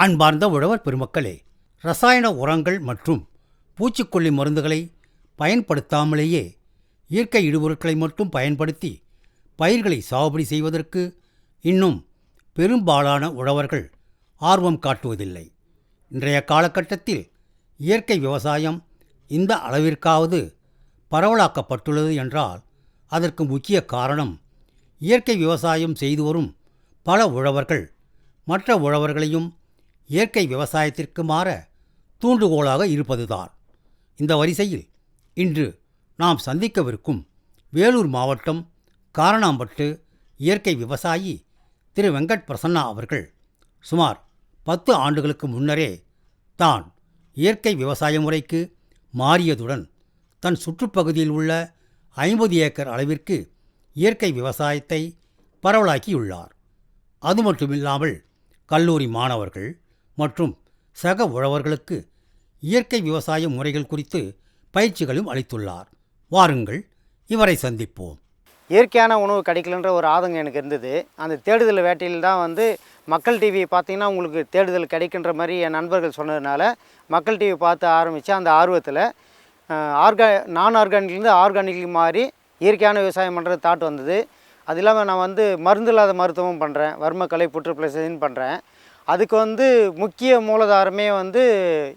அன்பார்ந்த உழவர் பெருமக்களே, ரசாயன உரங்கள் மற்றும் பூச்சிக்கொல்லி மருந்துகளை பயன்படுத்தாமலேயே இயற்கை இடுபொருட்களை மட்டும் பயன்படுத்தி பயிர்களை சாகுபடி செய்வதற்கு இன்னும் பெரும்பாலான உழவர்கள் ஆர்வம் காட்டுவதில்லை. இன்றைய காலகட்டத்தில் இயற்கை விவசாயம் இந்த அளவிற்காவது பரவலாக்கப்பட்டுள்ளது என்றால் அதற்கு முக்கிய காரணம் இயற்கை விவசாயம் செய்து வரும் பல உழவர்கள் மற்ற உழவர்களையும் இயற்கை விவசாயத்திற்கு மாற தூண்டுகோலாக இருப்பதுதான். இந்த வரிசையில் இன்று நாம் சந்திக்கவிருக்கும் வேலூர் மாவட்டம் காரணாம்பட்டு இயற்கை விவசாயி திரு வெங்கட் பிரசன்னா அவர்கள் சுமார் 10 ஆண்டுகளுக்கு முன்னரே தான் இயற்கை விவசாய முறைக்கு மாறியதுடன் தன் சுற்றுப்பகுதியில் உள்ள 50 ஏக்கர் அளவிற்கு இயற்கை விவசாயத்தை பரவலாக்கியுள்ளார். அது மட்டுமில்லாமல் கல்லூரி மாணவர்கள் மற்றும் சக உழவர்களுக்கு இயற்கை விவசாய முறைகள் குறித்து பயிற்சிகளும் அளித்துள்ளார். வாருங்கள், இவரை சந்திப்போம். இயற்கையான உணவு கிடைக்கலன்ற ஒரு ஆதங்கம் எனக்கு இருந்தது. அந்த தேடுதல் வேட்டையில் தான் மக்கள் டிவி பார்த்திங்கன்னா உங்களுக்கு தேடுதல் கிடைக்கின்ற மாதிரி என் நண்பர்கள் சொன்னதுனால மக்கள் டிவி பார்த்து ஆரம்பித்து அந்த ஆர்வத்தில் நான் ஆர்கானிக்லேருந்து ஆர்கானிக்கு மாறி இயற்கையான விவசாயம் பண்ணுறது தாட் வந்தது. அது இல்லாமல் நான் மருந்து இல்லாத மருத்துவம் பண்ணுறேன், வர்மக்கலை புற்றுப்பிளசின்னு பண்ணுறேன். அதுக்கு முக்கிய மூலதாரமே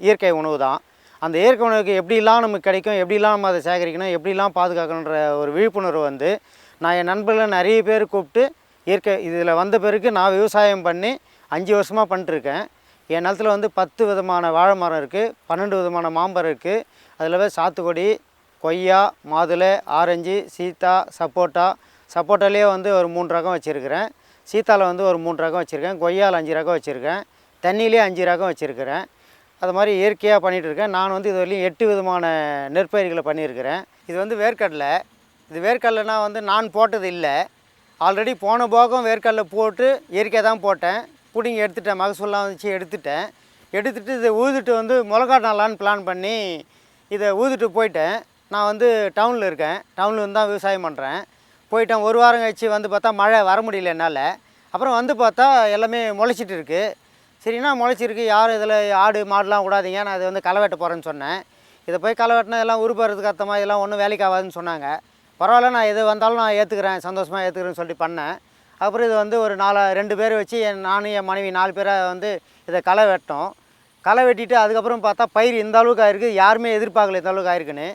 இயற்கை உணவு தான். அந்த இயற்கை உணவுக்கு எப்படிலாம் நமக்கு கிடைக்கும், எப்படிலாம் நம்ம அதை சேகரிக்கணும், எப்படிலாம் பாதுகாக்கணுன்ற ஒரு விழிப்புணர்வு நான் என் நண்பர்களை நிறைய பேர் கூப்பிட்டு இயற்கை இதில் வந்த பிறகு நான் விவசாயம் பண்ணி 5 வருஷமாக பண்ணிட்டுருக்கேன். என் நிலத்தில் 10 விதமான வாழை மரம் இருக்குது, 12 விதமான மாம்பரம் இருக்குது. அதில் சாத்துக்குடி, கொய்யா, மாதுளை, ஆரஞ்சு, சீத்தா, சப்போட்டாலே ஒரு 3 ரகம் வச்சுருக்கிறேன். சீத்தாவில் ஒரு 3 ரகம் வச்சுருக்கேன். கொய்யாவில் 5 ரகம் வச்சுருக்கேன். தண்ணியிலே 5 ரகம் வச்சுருக்கிறேன். அது மாதிரி இயற்கையாக பண்ணிகிட்ருக்கேன். நான் இது வரையிலும் 8 விதமான நெற்பயிர்களை பண்ணியிருக்கிறேன். இது வேர்க்கடலை. இது வேர்க்கடலைனா நான் போட்டது இல்லை. ஆல்ரெடி போன போகம் வேர்க்கடலை போட்டு இயற்கையாக தான் போட்டேன். பிடிங்கி எடுத்துட்டேன், மகசூல்லாம் வந்துச்சு எடுத்துட்டேன். எடுத்துகிட்டு இதை ஊதுட்டு மிளகா நல்லான்னு பிளான் பண்ணி இதை ஊதுட்டு போயிட்டேன். நான் டவுனில் இருக்கேன். டவுனில் தான் விவசாயம் பண்ணுறேன். போயிட்டேன். ஒரு வாரம் கழிச்சு பார்த்தா மழை வர முடியல என்னால். அப்புறம் பார்த்தா எல்லாமே முளைச்சிட்டு இருக்குது. சரிண்ணா முளைச்சிருக்கு, யாரும் இதில் ஆடு மாடுலாம் விடாதீங்க, நான் இது களை வெட்ட போகிறேன்னு சொன்னேன். இதை போய் களை வெட்டினா எல்லாம் உருப்படுறதுக்கு அர்த்தமாக இதெல்லாம் ஒன்றும் வேலைக்கு ஆகாதுன்னு சொன்னாங்க. பரவாயில்ல, நான் எது வந்தாலும் நான் ஏற்றுக்கிறேன், சந்தோஷமாக ஏற்றுக்கிறேன்னு சொல்லிட்டு பண்ணேன். அப்புறம் இது ஒரு 2 பேர் வச்சு நானும் என் மனைவி 4 பேராக இதை களை வெட்டோம். களை வெட்டிட்டு அதுக்கப்புறம் பார்த்தா பயிர் இந்த அளவுக்கு ஆயிருக்கு. யாருமே எதிர்பார்க்கல இந்த அளவுக்கு ஆயிருக்குன்னு.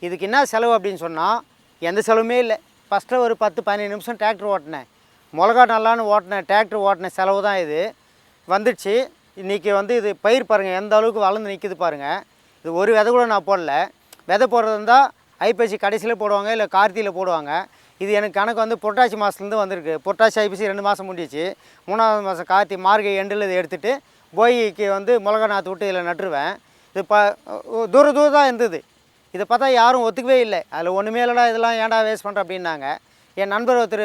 இதுக்கு என்ன செலவு அப்படின்னு சொன்னால் எந்த செலவுமே இல்லை. ஃபஸ்ட்டு ஒரு 10-15 நிமிஷம் டிராக்டர் ஓட்டினேன். மிளகா நல்லான்னு ஓட்டினேன், டிராக்டர் ஓட்டின செலவு தான் இது வந்துடுச்சு. இன்றைக்கி இது பயிர் பாருங்கள் எந்த அளவுக்கு வளர்ந்து நிற்கிது பாருங்கள். இது ஒரு விதை கூட நான் போடல. விதை போடுறது இருந்தால் ஐப்பசி கடைசியில் போடுவாங்க, இல்லை கார்த்தியில் போடுவாங்க. இது எனக்கு கணக்கு புரட்டாசி மாதத்துலேருந்து வந்திருக்கு. புரட்டாசி ஐப்பசி 2 மாதம் முடிஞ்சிச்சு. 3ஆவது மாதம் கார்த்தி மார்கழி எண்டில் இதை எடுத்துகிட்டு போய்க்கு மிளகா நாற்று விட்டு இதில் நட்டுருவேன். இது தூரம் தான் இருந்தது. இதை பார்த்தா யாரும் ஒத்துக்கவே இல்லை. அதில் ஒன்றுமே இல்லைடா, இதெல்லாம் ஏன்டா வேஸ்ட் பண்ணுற அப்படின்னாங்க. என் நண்பர் ஒருத்தர்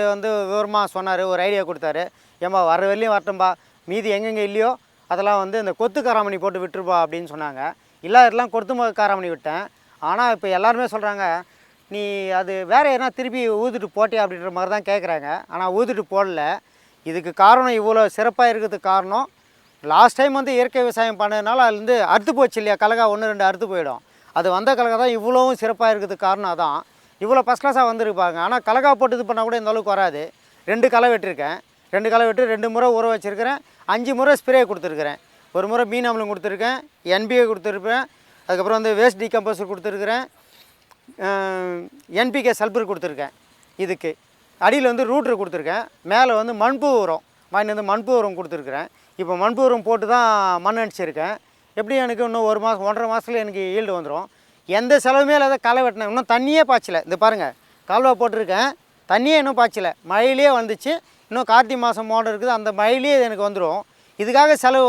விவரமாக சொன்னார், ஒரு ஐடியா கொடுத்தாரு. ஏம்பா வர வெளியும் வரட்டும்பா, மீதி எங்கெங்கே இல்லையோ அதெல்லாம் இந்த கொத்து காராமணி போட்டு விட்டுருப்பா அப்படின்னு சொன்னாங்க. இல்லாதெல்லாம் கொத்து காராமணி விட்டேன். ஆனால் இப்போ எல்லாருமே சொல்கிறாங்க, நீ அது வேறு எதனா திருப்பி ஊதுட்டு போட்டியா அப்படின்ற மாதிரி தான் கேட்குறாங்க. ஆனால் ஊதுட்டு போடல. இதுக்கு காரணம் இவ்வளோ சிறப்பாக இருக்கிறதுக்கு காரணம் லாஸ்ட் டைம் இயற்கை விவசாயம் பண்ணதுனால அதுலேருந்து அறுத்து போச்சு இல்லையா, கலகா 1-2 அறுத்து போயிடும். அது வந்த கலகா தான் இவ்வளோவும் சிறப்பாக இருக்கிறதுக்கு காரணம் அதான். இவ்வளோ ஃபஸ்ட் கிளாஸாக வந்துருப்பாங்க. ஆனால் கலகா போட்டு இது பண்ணால் கூட இந்த அளவுக்கு வராது. 2 களை வெட்டிருக்கேன். 2 களை வெட்டி 2 முறை ஊற வச்சுருக்கிறேன். 5 முறை ஸ்ப்ரே கொடுத்துருக்குறேன். ஒரு முறை மீன் அமிலம் கொடுத்துருக்கேன், NPK கொடுத்துருப்பேன், அதுக்கப்புறம் வேஸ்ட் டீகம்போசர் கொடுத்துருக்குறேன், NPK சல்பர் கொடுத்துருக்கேன். இதுக்கு அடியில் ரூட்ரு கொடுத்துருக்கேன். மேலே மண்பு உரம் வாங்கிட்டு மண்பு உரம் கொடுத்துருக்குறேன். இப்போ மண்பு உரம் போட்டு தான் மண் அடிச்சிருக்கேன். எப்படி எனக்கு இன்னும் 1 மாதம் 1.5 மாதத்தில் எனக்கு ஈல்டு வந்துடும். எந்த செலவுமே இல்லாத களை வெட்டினேன். இன்னும் தண்ணியே பாய்ச்சலை. இந்த பாருங்கள், கால்வா போட்டிருக்கேன், தண்ணியே இன்னும் பாய்ச்சலை. மழையிலே வந்துச்சு. இன்னும் கார்த்திகை மாதம் மோடம் இருக்குது, அந்த மழையிலே எனக்கு வந்துடும். இதுக்காக செலவு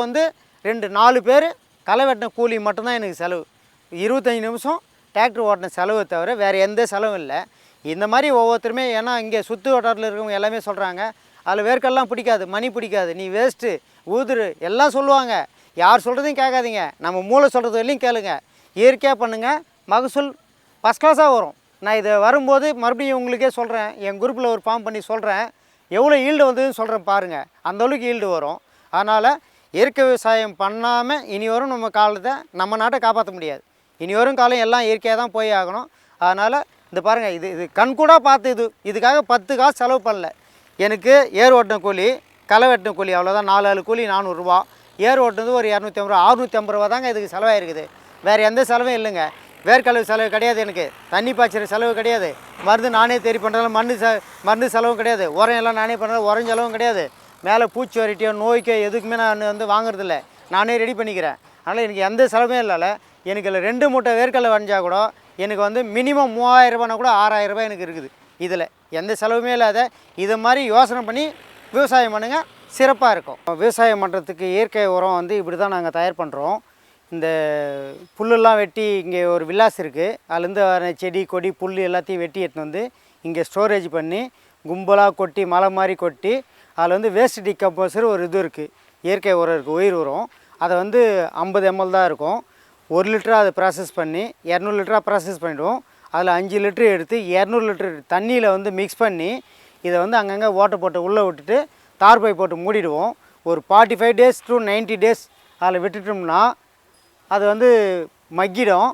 2-4 பேர் களை வெட்டின கூலி மட்டும்தான் எனக்கு செலவு. 25 நிமிஷம் டிராக்டர் ஓட்டின செலவு தவிர வேறு எந்த செலவும் இல்லை. இந்த மாதிரி ஒவ்வொருத்தருமே, ஏன்னா இங்கே சுற்று வட்டாரத்தில் இருக்கவங்க எல்லாமே சொல்கிறாங்க, அதில் வேர்க்கடலாம் பிடிக்காது, மணி பிடிக்காது, நீ வேஸ்ட்டு ஊதுரு எல்லாம் சொல்லுவாங்க. யார் சொல்கிறதையும் கேட்காதீங்க, நம்ம மூளை சொல்கிறது வரையும் கேளுங்க. இயற்கையாக பண்ணுங்கள், மகசூல் ஃபஸ்ட் கிளாஸாக வரும். நான் இதை வரும்போது மறுபடியும் உங்களுக்கே சொல்கிறேன், என் குரூப்பில் ஒரு ஃபார்ம் பண்ணி சொல்கிறேன், எவ்வளோ ஈல்டு வந்ததுன்னு சொல்கிறேன் பாருங்கள். அந்தளவுக்கு ஈல்டு வரும். அதனால் இயற்கை விவசாயம் பண்ணாமல் இனி வரும் நம்ம காலத்தை நம்ம நாட்டை காப்பாற்ற முடியாது. இனி வரும் காலம் எல்லாம் இயற்கையாக தான் போய் ஆகணும். அதனால் இந்த பாருங்கள், இது கண்கூடாக பார்த்து இதுக்காக 10 காசு செலவு பண்ணல. எனக்கு ஏர் ஓட்டின கூலி, களை வெட்டின கூலி அவ்வளோதான். 4 ஆள் கூலி 400 ரூபா. ஏர் ஓட்டுனது ஒரு 250 ரூபா, 650 ரூபா தாங்க இதுக்கு செலவாயிருக்குது. வேறு எந்த செலவும் இல்லைங்க. வேர்க்கழிவு செலவு கிடையாது, எனக்கு தண்ணி பாய்ச்சிற செலவு கிடையாது, மருந்து நானே தேடி பண்ணுறதால மருந்து செலவும் கிடையாது, உரம் எல்லாம் நானே பண்ணுறது உரம் செலவும் கிடையாது, மேலே பூச்சி வரட்டியோ நோய்க்கோ எதுக்குமே நான் வந்து வாங்குறதில்ல, நானே ரெடி பண்ணிக்கிறேன். அதனால் எனக்கு எந்த செலவுமே இல்லைல்ல. எனக்கு இல்லை 2 மூட்டை வேர்க்கடலை வரைஞ்சால் கூட எனக்கு வந்து மினிமம் 3000 ரூபானா கூட 6000 ரூபாய் எனக்கு இருக்குது. இதில் எந்த செலவுமே இல்லாத இதை மாதிரி யோசனை பண்ணி விவசாயம் பண்ணுங்கள், சிறப்பாக இருக்கும். விவசாயம் பண்ணுறதுக்கு இயற்கை உரம் வந்து இப்படி தான் நாங்கள் தயார் பண்ணுறோம். இந்த புல்லெல்லாம் வெட்டி இங்கே ஒரு வில்லாஸ் இருக்குது, அதுலேருந்து வர செடி கொடி புல் எல்லாத்தையும் வெட்டி எடுத்துன்னு வந்து இங்கே ஸ்டோரேஜ் பண்ணி கும்பலாக கொட்டி மலை மாதிரி கொட்டி அதில் வந்து வேஸ்ட் டிகம்போசர் ஒரு இது இருக்குது, இயற்கை உரம் இருக்குது, உயிர் உரம். அதை வந்து 50 ml தான் இருக்கும். 1 லிட்டராக அதை ப்ராசஸ் பண்ணி 200 லிட்டராக ப்ராசஸ் பண்ணிவிடுவோம். அதில் 5 லிட்டரு எடுத்து 200 லிட்டர் தண்ணியில் வந்து மிக்ஸ் பண்ணி இதை வந்து அங்கங்கே ஓட்டை போட்டு உள்ளே விட்டுட்டு தார்பை போட்டு மூடிடுவோம். ஒரு 45 days to 90 days அதில் விட்டுட்டோம்னா அது வந்து மக்கிடும்.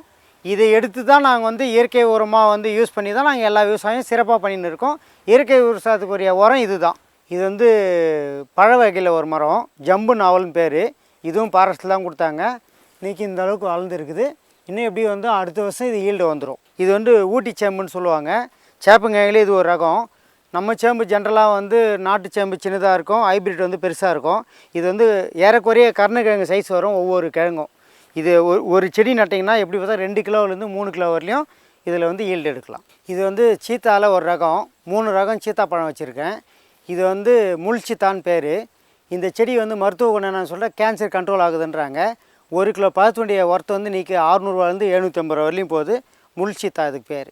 இதை எடுத்து தான் நாங்கள் வந்து இயற்கை உரமாக வந்து யூஸ் பண்ணி தான் நாங்கள் எல்லா விவசாயம் சிறப்பாக பண்ணின்னு இருக்கோம். இயற்கை விவசாயத்துக்குரிய உரம் இது தான். இது வந்து பழ வகையில் ஒரு மரம், ஜம்பு நாவல்னு பேர். இதுவும் ஃபாரஸ்ட்டில் தான் கொடுத்தாங்க. இன்றைக்கி இந்த அளவுக்கு வளர்ந்துருக்குது. இன்னும் எப்படி வந்து அடுத்த வருஷம் இது ஈல்டு வந்துடும். இது வந்து ஊட்டி சேம்புன்னு சொல்லுவாங்க. சேப்பங்கிழங்குல இது ஒரு ரகம். நம்ம சேம்பு ஜென்ரலாக வந்து நாட்டு சேம்பு சின்னதாக இருக்கும், ஹைப்ரிட் வந்து பெருசாக இருக்கும். இது வந்து ஏறக்குறைய கருணக்கிழங்கு சைஸ் வரும் ஒவ்வொரு கிழங்கும். இது ஒரு செடி நட்டிங்கன்னா எப்படி பார்த்தா 2 கிலோவிலேருந்து 3 கிலோ வரலையும் இதில் வந்து ஈல்டு எடுக்கலாம். இது வந்து சீத்தாவில் ஒரு ரகம், 3 ரகம் சீத்தா பழம் வச்சுருக்கேன். இது வந்து முள் சீத்தான்னு பேர். இந்த செடி வந்து மருத்துவ குணம் என்னன்னு சொல்லிட்டு கேன்சர் கண்ட்ரோல் ஆகுதுன்றாங்க. 1 கிலோ பழத்துடைய ஒர்த்து வந்து இன்றைக்கி 600ரூவாலேருந்து 750 ரூபா வரலையும் போகுது. முள் சீத்தா இதுக்கு பேர்.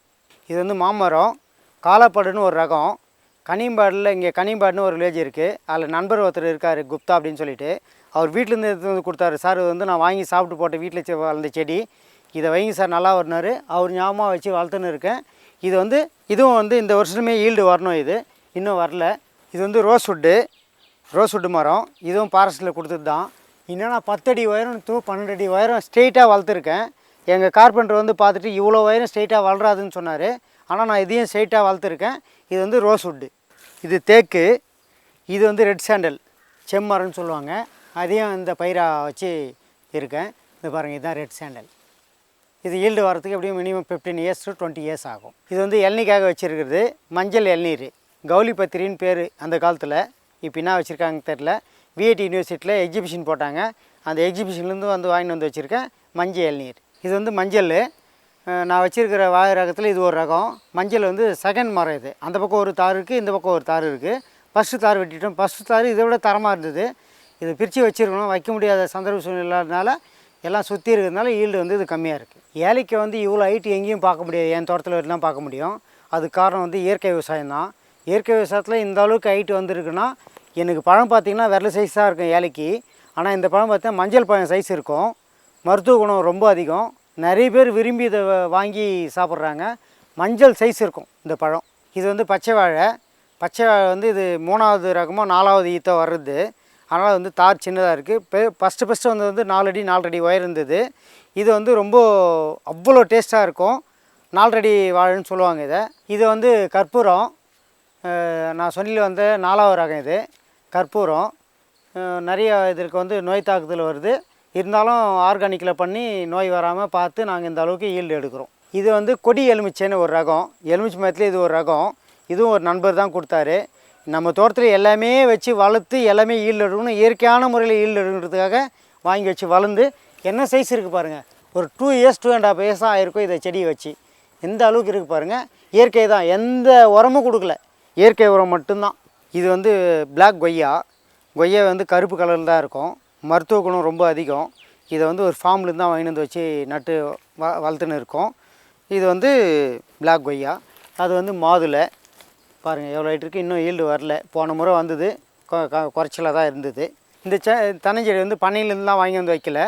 இது வந்து மாமரம். காலாப்பாடுன்னு ஒரு ரகம். கனியம்பாடில் இங்கே கனியம்பாடுன்னு ஒரு வில்லேஜ் இருக்குது. அதில் நண்பர் ஒருத்தர் இருக்கார், குப்தா அப்படின்னு சொல்லிட்டு. அவர் வீட்டிலேருந்து எடுத்து வந்து கொடுத்தாரு. சார் இது வந்து நான் வாங்கி சாப்பிட்டு போட்ட வீட்டில் வளர்ந்த செடி, இதை வைங்க சார் நல்லா வரனார். அவர் ஞாபகமாக வச்சு வளர்த்துன்னு இருக்கேன். இது வந்து இதுவும் வந்து இந்த வருஷமே ஈல்டு வரணும். இது இன்னும் வரல. இது வந்து ரோஸ்வுட்டு மரம். இதுவும் ஃபாரஸ்ட்டில் கொடுத்தது தான். இன்னும் நான் 10 அடி உயரம் 12 அடி உயரம் ஸ்ட்ரெயிட்டாக வளர்த்துருக்கேன். எங்கள் கார்பெண்டர் வந்து பார்த்துட்டு இவ்வளோ உயரம் ஸ்ட்ரெயிட்டாக வளராதுன்னு சொன்னார். ஆனால் நான் இதையும் ஸ்ட்ரெயிட்டாக வளர்த்துருக்கேன். இது வந்து ரோஸ்வுட்டு. இது தேக்கு. இது வந்து ரெட் சாண்டல் செம்மரம்னு சொல்லுவாங்க. அதையும் இந்த பயிராக வச்சு இருக்கேன். இது பாருங்கள், இதுதான் ரெட் சாண்டல். இது ஈல்டு வரத்துக்கு எப்படியும் மினிமம் 15 years to 20 years ஆகும். இது வந்து இளநீக்காக வச்சுருக்கிறது. மஞ்சள் இளநீர், கௌலி பத்திரின்னு பேர் அந்த காலத்தில். இப்போ என்ன வச்சுருக்காங்க தெரில. விஐடி யூனிவர்சிட்டியில் எக்ஸிபிஷன் போட்டாங்க. அந்த எக்ஸிபிஷன்லேருந்து வந்து வாங்கிட்டு வந்து வச்சுருக்கேன் மஞ்சள் இளநீர். இது வந்து மஞ்சள். நான் வச்சுருக்கிற வாழை ரகத்தில் இது ஒரு ரகம். மஞ்சள் வந்து செகண்ட் மரம். இது அந்த பக்கம் ஒரு தார் இருக்குது, இந்த பக்கம் ஒரு தார் இருக்குது. ஃபஸ்ட்டு தார் வெட்டிட்டோம். ஃபஸ்ட்டு தார் இதை விட தரமாக இருந்தது. இதை பிரித்து வச்சுருக்கணும், வைக்க முடியாத சந்தர்ப்ப சூழ்நிலை இல்லாதனால எல்லாம் சுற்றி இருக்கிறதுனால ஈல்டு வந்து இது கம்மியாக இருக்குது. ஏழைக்கு வந்து இவ்வளோ ஹைட்டு எங்கேயும் பார்க்க முடியாது, என் தோட்டத்தில் தான் பார்க்க முடியும். அதுக்கு காரணம் வந்து இயற்கை விவசாயம் தான். இயற்கை விவசாயத்தில் இந்த அளவுக்கு ஹைட்டு வந்துருக்குன்னா, எனக்கு பழம் பார்த்திங்கன்னா விரல் சைஸ் தான் இருக்கும் ஏழைக்கு. ஆனால் இந்த பழம் பார்த்தா மஞ்சள் பழம் சைஸ் இருக்கும். மருத்துவ குணம் ரொம்ப அதிகம். நிறைய பேர் விரும்பி இதை வாங்கி சாப்பிட்றாங்க. மஞ்சள் சைஸ் இருக்கும் இந்த பழம். இது வந்து பச்சை வாழை. பச்சை வாழை வந்து இது 3வது ரகமோ 4வது ஈத்தோ வர்றது. அதனால் வந்து தார் சின்னதாக இருக்குது. ஃபஸ்ட்டு வந்து 4 அடி 4 அடி உயரம் இருந்தது. இது வந்து ரொம்ப அவ்வளோ டேஸ்ட்டாக இருக்கும். 4 அடி வாழைன்னு சொல்லுவாங்க இதை. இது வந்து கற்பூரம். நான் சொன்னியில் வந்து 4வது ரகம். இது கற்பூரம். நிறைய இதற்கு வந்து நோய் தாக்குதல் வருது. இருந்தாலும் ஆர்கானிக்கில் பண்ணி நோய் வராமல் பார்த்து நாங்கள் இந்த அளவுக்கு ஈல்டு எடுக்கிறோம். இது வந்து கொடி எலுமிச்சைன்னு ஒரு ரகம். எலுமிச்சை மரத்துலேயே இது ஒரு ரகம். இதுவும் ஒரு நண்பர் தான் கொடுத்தாரு. நம்ம தோட்டத்தில் எல்லாமே வச்சு வளர்த்து எல்லாமே ஈல்டு எடுக்கணும், இயற்கையான முறையில் ஈல்டு எடுக்கிறதுக்காக வாங்கி வச்சு வளர்ந்து என்ன சைஸ் இருக்குது பாருங்கள். ஒரு 2 years 2.5 years தான் ஆகிருக்கும் இதை செடியை வச்சு. எந்த அளவுக்கு இருக்குது பாருங்கள். இயற்கை தான், எந்த உரமும் கொடுக்கல, இயற்கை உரம் மட்டும்தான். இது வந்து பிளாக் கொய்யா. கொய்யா வந்து கருப்பு கலரில் தான் இருக்கும். மருத்துவ குணம் ரொம்ப அதிகம். இதை வந்து ஒரு ஃபார்ம்லேருந்து தான் வாங்கிட்டு வந்து வச்சு நட்டு வளர்த்துன்னு இருக்கோம். இது வந்து பிளாக் கொய்யா. அது வந்து மாதுளை. பாருங்கள் எவ்வளோ ஹைட் இருக்குது. இன்னும் ஈல்டு வரல. போன முறை வந்தது, குறைச்சலாக தான் இருந்தது. இந்த தென்னஞ்செடி வந்து பண்ணையிலேருந்துலாம் வாங்கி வந்து வைக்கல.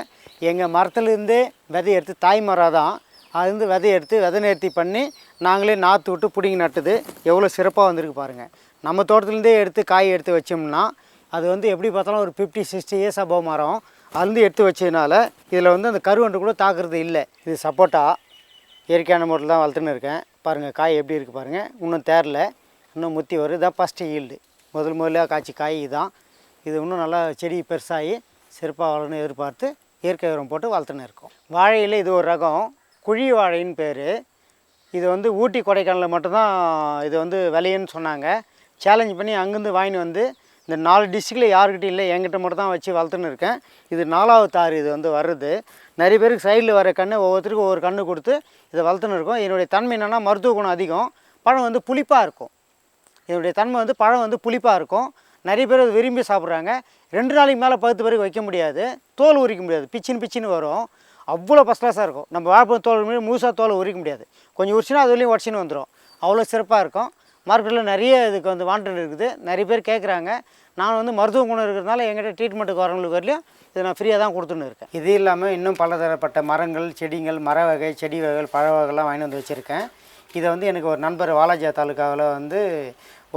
எங்கள் மரத்துலேருந்தே விதை எடுத்து, தாய் மரம் தான், அதுலேருந்து விதை எடுத்து விதை நேர்த்தி பண்ணி நாங்களே நாற்று விட்டு பிடிங்கி நட்டுது. எவ்வளோ சிறப்பாக வந்திருக்கு பாருங்கள். நம்ம தோட்டத்துலேருந்தே எடுத்து காய் எடுத்து வச்சோம்னா அது வந்து எப்படி பார்த்தாலும் ஒரு 50-60 இயர்ஸ் அபவ் மரம். அதுலேருந்து எடுத்து வச்சதுனால இதில் வந்து அந்த கருவண்டு கூட தாக்குறது இல்லை. இது சப்போட்டா இயற்கையான முறையில் தான் வளர்த்துன்னு இருக்கேன். பாருங்கள் காய் எப்படி இருக்குது பாருங்கள். இன்னும் தேரல, இன்னும் முத்தி வரும். இதான் ஃபஸ்ட்டு ஈல்டு, முதல்ல காய்ச்சி காய் தான். இது இன்னும் நல்லா செடி பெருசாகி சிறப்பாக வளர்னு எதிர்பார்த்து இயற்கை உரம் போட்டு வளர்த்துன்னு இருக்கோம். வாழையில் இது ஒரு ரகம் குழி வாழைன்னு பேர். இது வந்து ஊட்டி கொடைக்கானலில் மட்டும்தான் இது வந்து விளையுன்னு சொன்னாங்க. சேலஞ்ச் பண்ணி அங்கேருந்து வாங்கின்னு வந்து இந்த 4 டிஸ்ட்ரிக்டில் யாருக்கிட்ட இல்லை, என்கிட்ட மட்டும் தான் வச்சு வளர்த்துன்னு இருக்கேன். இது 4வது தார் இது வந்து வருது. நிறைய பேருக்கு சைடில் வர கன்று ஒவ்வொருத்தருக்கும் ஒவ்வொரு கன்று கொடுத்து இதை வளர்த்துன்னு இருக்கோம். என்னுடைய தன்மை என்னென்னா மருத்துவ குணம் அதிகம். பழம் வந்து புளிப்பாக இருக்கும். இதனுடைய தன்மை வந்து பழம் வந்து புளிப்பாக இருக்கும். நிறைய பேர் அது விரும்பி சாப்பிட்றாங்க. 2 நாளைக்கு மேலே பழுத்த பிறகு வைக்க முடியாது, தோல் உரிக்க முடியாது, பிச்சின்னு வரும். அவ்வளோ ஃபஸ்ட் கிளாஸாக இருக்கும். நம்ம வாழைப்பழம் தோல் முழுசாக தோலை உரிக்க முடியாது, கொஞ்சம் உரிச்சினா அதுலேயும் உடச்சின்னு வந்துடும். அவ்வளோ சிறப்பாக இருக்கும். மார்க்கெட்டில் நிறைய இதுக்கு வந்து வாண்டட் இருக்குது. நிறைய பேர் கேட்குறாங்க. நான் வந்து மருத்துவ குணம் இருக்கிறதுனால எங்கிட்ட ட்ரீட்மெண்ட்டுக்கு வரவங்களுக்கு வரலையும் இதை நான் ஃப்ரீயாக தான் கொடுத்துன்னு இருக்கேன். இது இல்லாமல் இன்னும் பலதரப்பட்ட மரங்கள், செடிகள், மர வகை, செடி வகைகள், பழ வகைலாம் வாங்கி வந்து வச்சுருக்கேன். இதை வந்து எனக்கு ஒரு நண்பர் வாலாஜா தாலுக்காவில் வந்து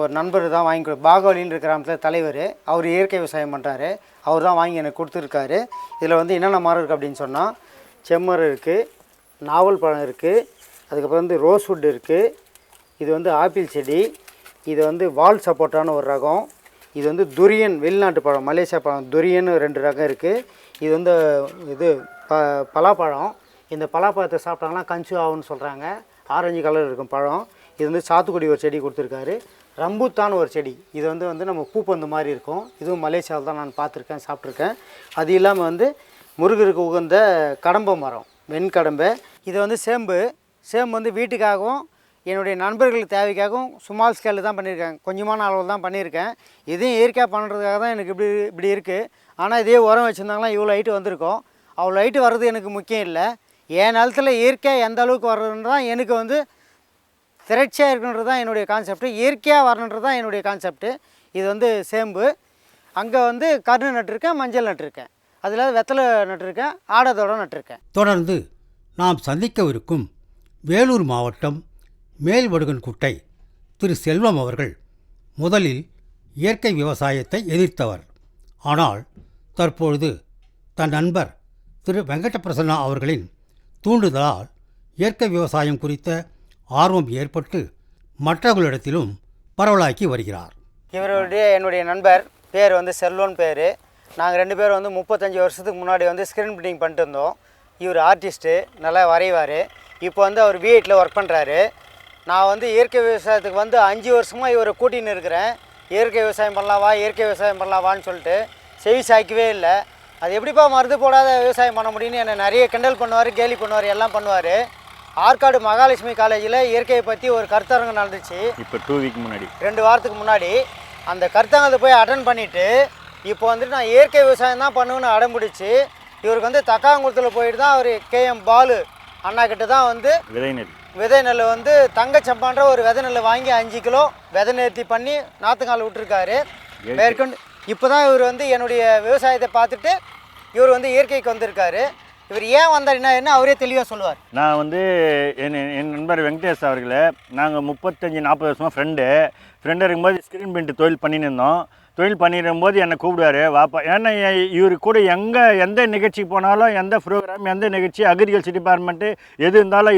ஒரு நண்பர் தான் வாங்கி பாகவலின்னு இருக்கிற கிராமத்தில் தலைவர். அவர் இயற்கை விவசாயம் பண்ணுறாரு. அவர் தான் வாங்கி எனக்கு கொடுத்துருக்காரு. இதில் வந்து என்னென்ன மரம் இருக்குது அப்படின்னு சொன்னால் செம்மரம் இருக்குது, நாவல் பழம் இருக்குது, அதுக்கப்புறம் வந்து ரோஸ்வுட் இருக்குது, இது வந்து ஆப்பிள் செடி, இது வந்து வால் சப்போட்டான ஒரு ரகம், இது வந்து துரியன் வெளிநாட்டு பழம் மலேசியா பழம் துரியன் 2 ரகம் இருக்குது. இது வந்து இது பலாப்பழம். இந்த பலாப்பழத்தை சாப்பிட்டாங்கன்னா கஞ்சு ஆகும்னு சொல்கிறாங்க. ஆரஞ்சு கலர் இருக்கும் பழம். இது வந்து சாத்துக்குடி ஒரு செடி கொடுத்துருக்காரு. ரம்பூத்தான் ஒரு செடி. இது வந்து நம்ம பூப்பந்து மாதிரி இருக்கும். இதுவும் மலேசியாவில் தான் நான் பார்த்துருக்கேன், சாப்பிட்ருக்கேன். அது இல்லாமல் வந்து முருகருக்கு உகந்த கடம்பை மரம், வெண்கடம்பை. இது வந்து சேம்பு வந்து வீட்டுக்காகவும் என்னுடைய நண்பர்களுக்கு தேவைக்காகவும் ஸ்மால் ஸ்கேலில் தான் பண்ணியிருக்கேன். கொஞ்சமான அளவில் தான் பண்ணியிருக்கேன். இதையும் இயற்கையாக பண்ணுறதுக்காக தான் எனக்கு இப்படி இருக்குது. ஆனால் இதே உரம் வச்சுருந்தாங்கன்னா இவ்வளோ ஹைட்டு வந்திருக்கும். அவ்வளோ ஹைட்டு வர்றது எனக்கு முக்கியம் இல்லை. என் நிலத்தில் இயற்கையாக எந்த அளவுக்கு வர்றதுன்னு தான் எனக்கு வந்து திரட்சியாக இருக்குன்றது தான் என்னுடைய கான்செப்ட்டு. இயற்கையாக வரணுன்றது தான் என்னுடைய கான்செப்ட்டு. இது வந்து சேம்பு. அங்கே வந்து கருணை நட்டிருக்கேன், மஞ்சள் நட்டிருக்கேன், அதில் வெத்தலை நட்டிருக்கேன், ஆடதோடு நட்டிருக்கேன். தொடர்ந்து நாம் சந்திக்கவிருக்கும் வேலூர் மாவட்டம் மேல்வடுகன்குட்டை திரு செல்வம் அவர்கள் முதலில் இயற்கை விவசாயத்தை எதிர்த்தவர். ஆனால் தற்பொழுது தன் நண்பர் திரு வெங்கடபிரசன்னா அவர்களின் தூண்டுதலால் இயற்கை விவசாயம் குறித்த ஆர்வம் ஏற்பட்டு மற்றவர்களிடத்திலும் பரவலாக்கி வருகிறார். என்னுடைய நண்பர் பேர் வந்து செல்வன் பேர். நாங்கள் 2 பேரும் வந்து 35 வருஷத்துக்கு முன்னாடி வந்து ஸ்க்ரீன் பிரிண்டிங் பண்ணிட்டு இருந்தோம். இவர் ஆர்டிஸ்ட்டு, நல்லா வரைவார். இப்போ வந்து அவர் V8ல் ஒர்க் பண்ணுறாரு. நான் வந்து இயற்கை விவசாயத்துக்கு வந்து 5 வருஷமாக இவரை கூட்டின்னு இருக்கிறேன். இயற்கை விவசாயம் பண்ணலாவான்னு சொல்லிட்டு செவி சாய்க்கவே இல்லை. அது எப்படிப்பா மருந்து போடாத விவசாயம் பண்ண முடியும்னு என்னை நிறைய கிண்டல் பண்ணுவார், கேலி பண்ணுவார், எல்லாம் பண்ணுவார். ஆற்காடு மகாலட்சுமி காலேஜில் இயற்கையை பற்றி ஒரு கருத்தரங்கம் நடந்துச்சு. இப்போ 2 வீக் முன்னாடி, 2 வாரத்துக்கு முன்னாடி அந்த கருத்தரங்கத்தை போய் அட்டன் பண்ணிவிட்டு இப்போ வந்துட்டு நான் இயற்கை விவசாயம் தான் பண்ணுவேன்னு அடம்பிடிச்சு இவருக்கு வந்து தக்காங்குளத்தில் போயிட்டு தான் அவர் KM பாலு அண்ணா கிட்ட தான் வந்து விதை நெல் வந்து தங்கச்சம்பான்ற ஒரு விதை நெல் வாங்கி 5 கிலோ விதை நேர்த்தி பண்ணி நாற்றுங்கால் விட்டுருக்காரு. மேற்கொண்டு இப்போ தான் இவர் வந்து என்னுடைய விவசாயத்தை பார்த்துட்டு இவர் வந்து இயற்கைக்கு வந்திருக்காரு. இவர் ஏன் வந்தாருன்னா என்ன அவரே தெளிவாக சொல்லுவார். நான் வந்து என் நண்பர் வெங்கடேஷ் அவர்களை நாங்கள் 35-40 வருஷமாக ஃப்ரெண்டு இருக்கும்போது ஸ்க்ரீன் பிரிண்ட் தொழில் பண்ணின்னு இருந்தோம். தொழில் பண்ணிடும்போது என்னை கூப்பிடுவார், வாப்பா. ஏன்னா இவர் கூட எந்த நிகழ்ச்சிக்கு போனாலும், எந்த ப்ரோக்ராம், எந்த நிகழ்ச்சி, அக்ரிகல்ச்சர் டிபார்ட்மெண்ட்டு எது இருந்தாலும்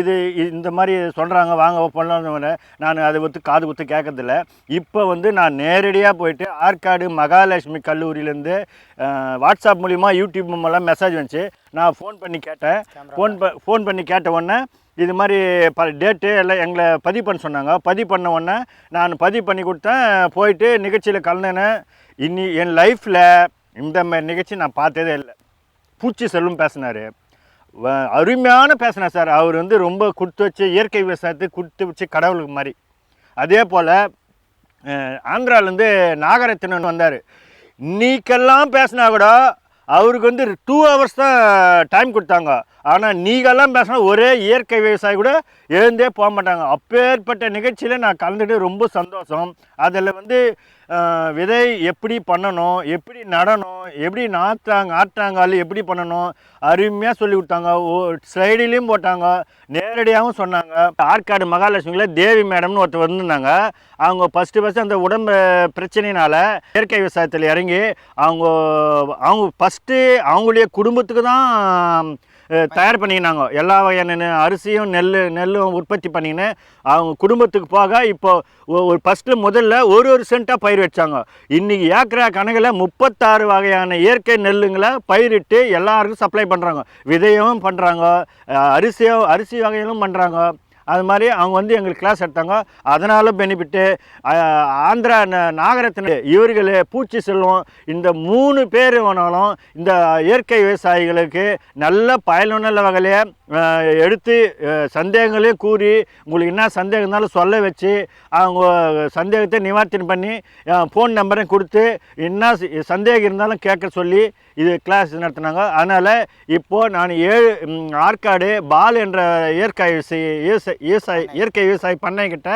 இந்த மாதிரி சொல்கிறாங்க, வாங்க பண்ணலாம். நான் அதை காது குத்து கேட்கறதில்ல. இப்போ வந்து நான் நேரடியாக போயிட்டு ஆற்காடு மகாலட்சுமி கல்லூரியிலேருந்து வாட்ஸ்அப் மூலிமா யூடியூப் மூலமாக மெசேஜ் வந்துச்சு. நான் ஃபோன் பண்ணி கேட்டேன். ஃபோன் பண்ணி கேட்ட உடனே இது மாதிரி டேட்டு எல்லாம் எங்களை பதிவு பண்ண சொன்னாங்க. பதிவு பண்ண உடனே நான் பதிவு பண்ணி கொடுத்தேன். போயிட்டு நிகழ்ச்சியில் கலந்துனேன். என் லைஃப்பில் இந்த மாதிரி நிகழ்ச்சி நான் பார்த்ததே இல்லை. பூச்சி செல்வம் பேசினார், அருமையான பேசினார் சார். அவர் வந்து ரொம்ப கொடுத்து வச்சு இயற்கை விவசாயத்தை கொடுத்து வச்சு கடவுளுக்கு மாதிரி. அதே போல் ஆந்திராவிலேருந்து நாகரத்தினன் வந்தார். இன்னைக்கெல்லாம் பேசினா கூட அவருக்கு வந்து 2 ஹவர்ஸ் தான் டைம் கொடுத்தாங்க. ஆனால் நீங்கள்லாம் பேசினா ஒரே இயற்கை விவசாயி கூட எழுந்தே போக மாட்டாங்க. அப்பேற்பட்ட நிகழ்ச்சியில் நான் கலந்துட்டு ரொம்ப சந்தோஷம். அதில் வந்து விதை எப்படி பண்ணணும், எப்படி நடணும், எப்படி ஆட்டாங்கால் எப்படி பண்ணணும் அருமையாக சொல்லி கொடுத்தாங்க. ஸ்லைடிலையும் போட்டாங்க, நேரடியாகவும் சொன்னாங்க. ஆற்காடு மகாலட்சுமியில் தேவி மேடம்னு ஒருத்தர் வந்திருந்தாங்க. அவங்க ஃபஸ்ட்டு அந்த உடம்பு பிரச்சனையினால் இயற்கை விவசாயத்தில் இறங்கி அவங்க ஃபஸ்ட்டு அவங்களுடைய குடும்பத்துக்கு தான் தயார் பண்ணிக்கினாங்க. எல்லா வகையான அரிசியும் நெல்லும் உற்பத்தி பண்ணிக்கின்னு அவங்க குடும்பத்துக்கு போக இப்போ ஒரு ஃபஸ்ட்டு முதல்ல ஒரு சென்ட்டாக பயிர் வச்சாங்க. இன்றைக்கி ஏக்கரா கணக்கில் 36 வகையான இயற்கை நெல்லுங்களை பயிரிட்டு எல்லாருக்கும் சப்ளை பண்ணுறாங்க. விதையும் பண்ணுறாங்க, அரிசி வகையிலும் பண்ணுறாங்க. அது மாதிரி அவங்க வந்து எங்களுக்கு கிளாஸ் எடுத்தாங்க. அதனால பெனிஃபிட்டு. ஆந்திரா நாகரத்தின இவர்கள் பூச்சி செல்வம் இந்த 3 பேர் வேணாலும் இந்த இயற்கை விவசாயிகளுக்கு நல்ல பயனுள்ள வகையிலே எடுத்து சந்தேகங்களையும் கூறி உங்களுக்கு என்ன சந்தேகம் இருந்தாலும் சொல்ல வச்சு அவங்க சந்தேகத்தை நிவர்த்தி பண்ணி ஃபோன் நம்பரையும் கொடுத்து என்ன சந்தேகம் இருந்தாலும் கேட்க சொல்லி இது கிளாஸ் நடத்தினாங்க. அதனால் இப்போது நான் ஆற்காடு பால் என்ற இயற்கை விவசாயி பண்ணைக்கிட்ட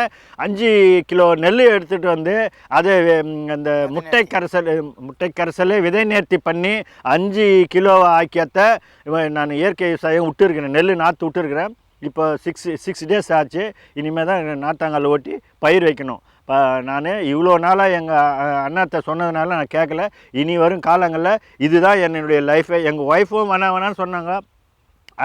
5 கிலோ நெல் எடுத்துகிட்டு வந்து அதை அந்த முட்டை கரைசல் விதை நேர்த்தி பண்ணி 5 கிலோ ஆக்கியத்தை நான் இயற்கை விவசாயம் விட்டுருக்கிறேன். நெல் நாற்று விட்டுருக்குறேன். இப்போ 6 டேஸ் ஆச்சு. இனிமேல் தான் நாற்றாங்கால் ஓட்டி பயிர் வைக்கணும். நான் இவ்வளோ நாளாக எங்கள் அண்ணாத்தை சொன்னதுனால நான் கேட்கல. இனி வரும் காலங்களில் இதுதான் என்னுடைய லைஃபை. எங்கள் ஒய்ஃபும் வேணான்னு சொன்னாங்க.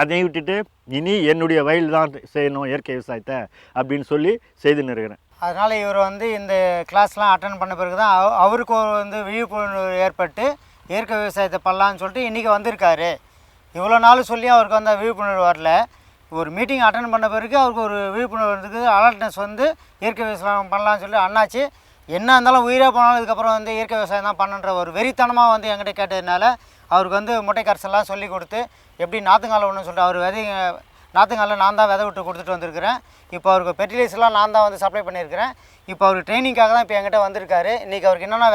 அதையும் விட்டுட்டு இனி என்னுடைய வயல் தான் செய்யணும் இயற்கை விவசாயத்தை அப்படின்னு சொல்லி செய்துன்னு இருக்கிறேன். அதனால் இவர் வந்து இந்த கிளாஸ்லாம் அட்டன் பண்ண பிறகு தான் அவருக்கு வந்து விழிப்புணர்வு ஏற்பட்டு இயற்கை விவசாயத்தை பண்ணலான்னு சொல்லிட்டு இன்றைக்கி வந்திருக்காரு. இவ்வளோ நாள் சொல்லி அவருக்கு வந்து விழிப்புணர்வு வரல. ஒரு மீட்டிங் அட்டன் பண்ண பிறகு அவருக்கு ஒரு விழிப்புணர்வு இருக்குது, அலர்ட்னஸ் வந்து இயற்கை விவசாயம் பண்ணலான்னு சொல்லி அண்ணாச்சி என்ன இருந்தாலும் உயிரே போனாலும் இதுக்கப்புறம் வந்து இயற்கை விவசாயம் தான் பண்ணுன்ற ஒரு வெறித்தனமாக வந்து என்கிட்ட கேட்டதுனால அவருக்கு வந்து முட்டை கரைசல்லாம் சொல்லி கொடுத்து எப்படி நாற்றுங்கால ஒன்று சொல்லிட்டு அவர் நாற்றுங்காலில் நான் தான் விதை விட்டு கொடுத்துட்டு வந்திருக்கிறேன். இப்போ அவருக்கு ஃபெர்டிலைசர்லாம் நான் தான் வந்து சப்ளை பண்ணியிருக்கிறேன். இப்போ அவருக்கு ட்ரைனிங்காக தான் இப்போ என்கிட்ட வந்திருக்காரு. இன்றைக்கி அவருக்கு என்னென்ன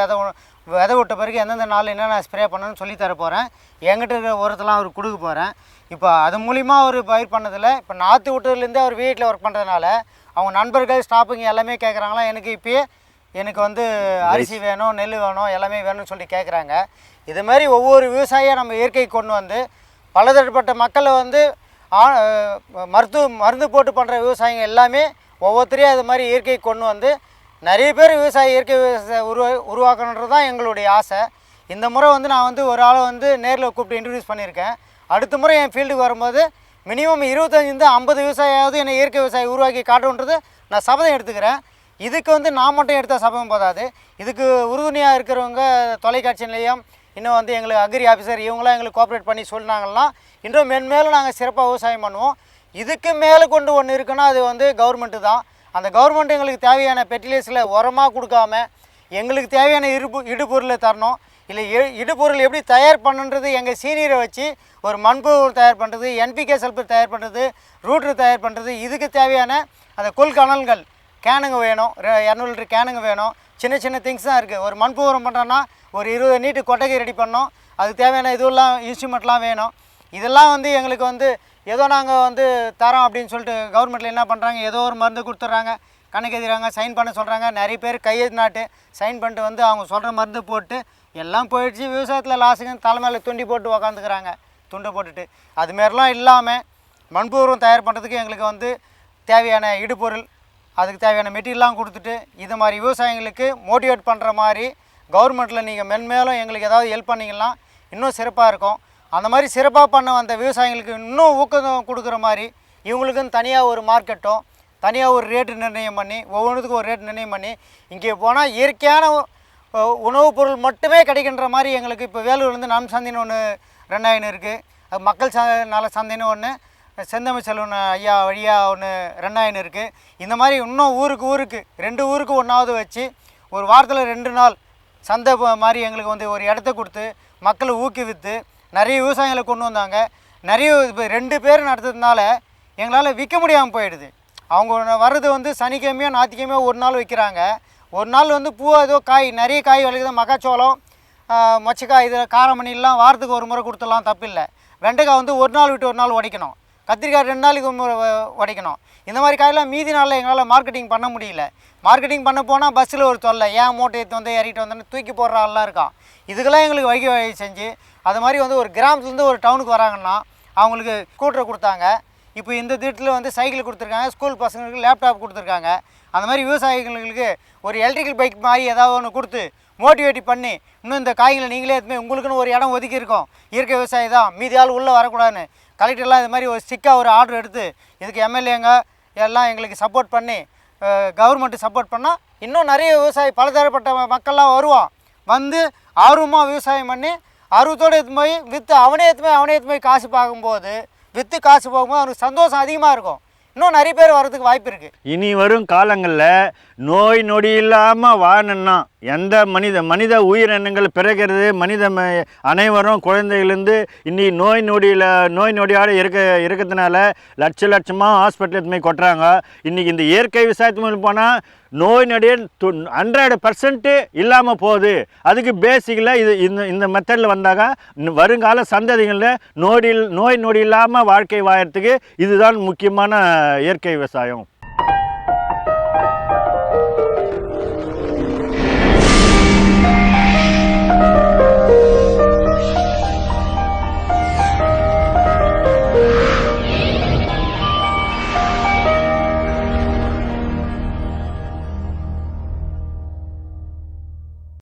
விதை விட்ட பிறகு எந்தெந்த நாள் என்னென்ன ஸ்ப்ரே பண்ணணும்னு சொல்லி தர போகிறேன். என்கிட்ட இருக்கிற உரத்தெல்லாம் அவருக்கு கொடுக்க போகிறேன். இப்போ அது மூலிமா அவர் பயிர் பண்ணதில் இப்போ நாற்று விட்டதுலேருந்தே அவர் வீட்டில் ஒர்க் பண்ணுறதுனால அவங்க நண்பர்கள் ஸ்டாஃபுங்க எல்லாமே கேட்குறாங்களா, எனக்கு வந்து அரிசி வேணும், நெல் வேணும், எல்லாமே வேணும்னு சொல்லி கேட்குறாங்க. இது மாதிரி ஒவ்வொரு விவசாயியாக நம்ம இயற்கை கொண்டு வந்து பலதரப்பட்ட மக்களை வந்து மருந்து போட்டு பண்ணுற விவசாயிங்க எல்லாமே ஒவ்வொருத்தரையும் அது மாதிரி இயற்கை கொண்டு வந்து நிறைய பேர் இயற்கை விவசாயம் உருவாக்கணுன்றது தான் எங்களுடைய ஆசை. இந்த முறை வந்து நான் வந்து ஒரு ஆளை வந்து நேரில் கூப்பிட்டு இன்ட்ரடியூஸ் பண்ணியிருக்கேன். அடுத்த முறை என் ஃபீல்டுக்கு வரும்போது மினிமம் 25-50 விவசாயியாவது என்னை இயற்கை விவசாயம் உருவாக்கி காட்டுன்றது நான் சபதம் எடுத்துக்கிறேன். இதுக்கு வந்து நான் மட்டும் எடுத்த சபதம் போதாது. இதுக்கு உறுதுணையாக இருக்கிறவங்க தொலைக்காட்சி நிலையம், இன்னும் வந்து எங்களுக்கு அக்ரி ஆஃபீஸர் இவங்களாம் எங்களுக்கு கோஆப்ரேட் பண்ணி சொன்னாங்கன்னா இன்னும் மென்மேலும் நாங்கள் சிறப்பாக விவசாயம் பண்ணுவோம். இதுக்கு மேலே கொண்டு ஒன்று இருக்குன்னா அது வந்து கவர்மெண்ட்டு தான். அந்த கவர்மெண்ட் எங்களுக்கு தேவையான ஃபெர்டிலைசரில் உரமாக கொடுக்காம எங்களுக்கு தேவையான இடுபொருளை தரணும். இல்லை இடுபொருள் எப்படி தயார் பண்ணுன்றது எங்கள் சீனியரை வச்சு ஒரு மண்பொருள் தயார் பண்ணுறது, என்பிகே சல்பர் தயார் பண்ணுறது, ரூட்ரு தயார் பண்ணுறது, இதுக்கு தேவையான அந்த கொள்கணல்கள் கேனுங்க வேணும், 200 லிட்டர் கேனுங்க வேணும். சின்ன சின்ன திங்ஸ் தான் இருக்குது. ஒரு மண்பு உரம் பண்ணுறோன்னா ஒரு 20 நீட்டு கொட்டகை ரெடி பண்ணோம். அதுக்கு தேவையான இதுவெல்லாம் இன்ஸ்ட்ருமெண்ட்லாம் வேணும். இதெல்லாம் வந்து எங்களுக்கு வந்து ஏதோ நாங்கள் வந்து தரோம் அப்படின்னு சொல்லிட்டு கவர்மெண்ட்டில் என்ன பண்ணுறாங்க, ஏதோ ஒரு மருந்து கொடுத்துட்றாங்க, கணக்கு எழுதுறாங்க, சைன் பண்ண சொல்கிறாங்க. நிறைய பேர் கையெழுத்து நாட்டு சைன் பண்ணிட்டு வந்து அவங்க சொல்கிற மருந்து போட்டு எல்லாம் போயிடுச்சு. விவசாயத்தில் லாஸுக்குன்னு தலைமையில் துண்டி போட்டு உக்காந்துக்கிறாங்க, துண்டை போட்டுட்டு. அதுமாரிலாம் இல்லாமல் மண்பு உரம் தயார் பண்ணுறதுக்கு எங்களுக்கு வந்து தேவையான இடுபொருள், அதுக்கு தேவையான மெட்டீரியல்லாம் கொடுத்துட்டு இது மாதிரி விவசாயிகளுக்கு மோட்டிவேட் பண்ணுற மாதிரி கவர்மெண்ட்டில் நீங்கள் மென்மேலும் எங்களுக்கு ஏதாவது ஹெல்ப் பண்ணிங்கன்னா இன்னும் சிறப்பாக இருக்கும். அந்த மாதிரி சிறப்பாக பண்ண வந்த விவசாயிகளுக்கு இன்னும் ஊக்கம் கொடுக்குற மாதிரி இவங்களுக்குன்னு தனியாக ஒரு மார்க்கெட்டும் தனியாக ஒரு ரேட்டு நிர்ணயம் பண்ணி ஒவ்வொன்றுத்துக்கும் ஒரு ரேட் நிர்ணயம் பண்ணி இங்கே போனால் இயற்கையான உணவுப் பொருள் மட்டுமே கிடைக்கின்ற மாதிரி எங்களுக்கு இப்போ வேலூர்லேருந்து நம் சந்தைன்னு ஒன்று 2000 இருக்குது. அது மக்கள் நல சந்தைன்னு ஒன்று, செந்தமிழ் செல்வன் ஐயா வழியாக ஒன்று 2000 இருக்குது. இந்த மாதிரி இன்னும் ஊருக்கு 2 ஊருக்கு ஒன்றாவது வச்சு ஒரு வாரத்தில் 2 நாள் சந்தை மாதிரி எங்களுக்கு வந்து ஒரு இடத்த கொடுத்து மக்களை ஊக்குவித்து நிறைய விவசாயிகளை கொண்டு வந்தாங்க. நிறைய இப்போ 2 பேர் நடத்துறதுனால எங்களால் விற்க முடியாமல் போயிடுது. அவங்க வர்றது வந்து சனிக்கிழமையோ ஞாயிற்றுக்கிழமையோ ஒரு நாள் வைக்கிறாங்க. ஒரு நாள் வந்து ஏதோ நிறைய காய் விளைக்குது, மக்காச்சோளம், மொச்சக்காய், இதில் காரமணிலாம் வாரத்துக்கு ஒரு முறை கொடுத்துடலாம், தப்பில்லை. வெண்டைக்காய் வந்து ஒரு நாள் விட்டு ஒரு நாள் உடைக்கணும், கத்திரிக்காய் 2 நாளைக்கு உடைக்கணும். இந்த மாதிரி காயெல்லாம் மீதி நாளில் எங்களால் மார்க்கெட்டிங் பண்ண முடியல. மார்க்கெட்டிங் பண்ண போனால் பஸ்ஸில் ஒரு தொல்லை, ஏன் மூட்டை எடுத்து வந்து ஏறிட்டு வந்தோன்னு தூக்கி போடுற ஆள்லாம் இருக்கான். இதுக்கெல்லாம் எங்களுக்கு வழி செஞ்சு அது மாதிரி வந்து ஒரு கிராமத்துலேருந்து ஒரு டவுனுக்கு வராங்கன்னா அவங்களுக்கு ஸ்கூட்டரை கொடுத்தாங்க. இப்போ இந்த திட்டத்தில் வந்து சைக்கிள் கொடுத்துருக்காங்க, ஸ்கூல் பசங்களுக்கு லேப்டாப் கொடுத்துருக்காங்க. அந்த மாதிரி விவசாயிகளுக்கு ஒரு எலக்ட்ரிக்கல் பைக் மாதிரி ஏதாவது ஒன்று கொடுத்து மோட்டிவேட் பண்ணி இன்னும் இந்த காய்களை நீங்களே எடுத்துமே உங்களுக்குன்னு ஒரு இடம் ஒதுக்கி இருக்கோம், இயற்கை விவசாயி தான், மீதி ஆள் உள்ளே வரக்கூடாதுன்னு கலெக்டர்லாம் இது மாதிரி ஒரு ஸ்டிக்காக ஒரு ஆர்டர் எடுத்து இதுக்கு எம்எல்ஏங்க எல்லாம் எங்களுக்கு சப்போர்ட் பண்ணி கவர்மெண்ட்டு சப்போர்ட் பண்ணால் இன்னும் நிறைய விவசாயி பலதரப்பட்ட மக்கள்லாம் வருவான், வந்து ஆர்வமாக விவசாயம் பண்ணி ஆர்வத்தோடு எடுத்து போய் விற்று அவனே எடுத்து போய் காசு பார்க்கும்போது விற்று காசு போகும்போது அவனுக்கு சந்தோஷம் அதிகமாக இருக்கும். இன்னும் நிறைய பேர் வர்றதுக்கு வாய்ப்பு இருக்குது. இனி வரும் காலங்களில் நோய் நொடி இல்லாமல் வாழணுன்னா எந்த மனித உயிரினங்கள் பிறக்கிறது, அனைவரும் குழந்தைகள்லேருந்து இன்னி நோய் நொடியோடு இருக்கிறதுனால லட்சமாக ஹாஸ்பிட்டல் எடுத்து போய் கொட்டுறாங்க. இன்றைக்கி இந்த இயற்கை விவசாயத்து மூலம் போனால் நோய் நொடியே 100% இல்லாமல் போகுது. அதுக்கு பேசிக்கில் இந்த மெத்தடில் வந்தாங்க வருங்கால சந்ததிகளில் நோய் நொடி இல்லாமல் வாழ்க்கை வாழறதுக்கு இதுதான் முக்கியமான இயற்கை விவசாயம்.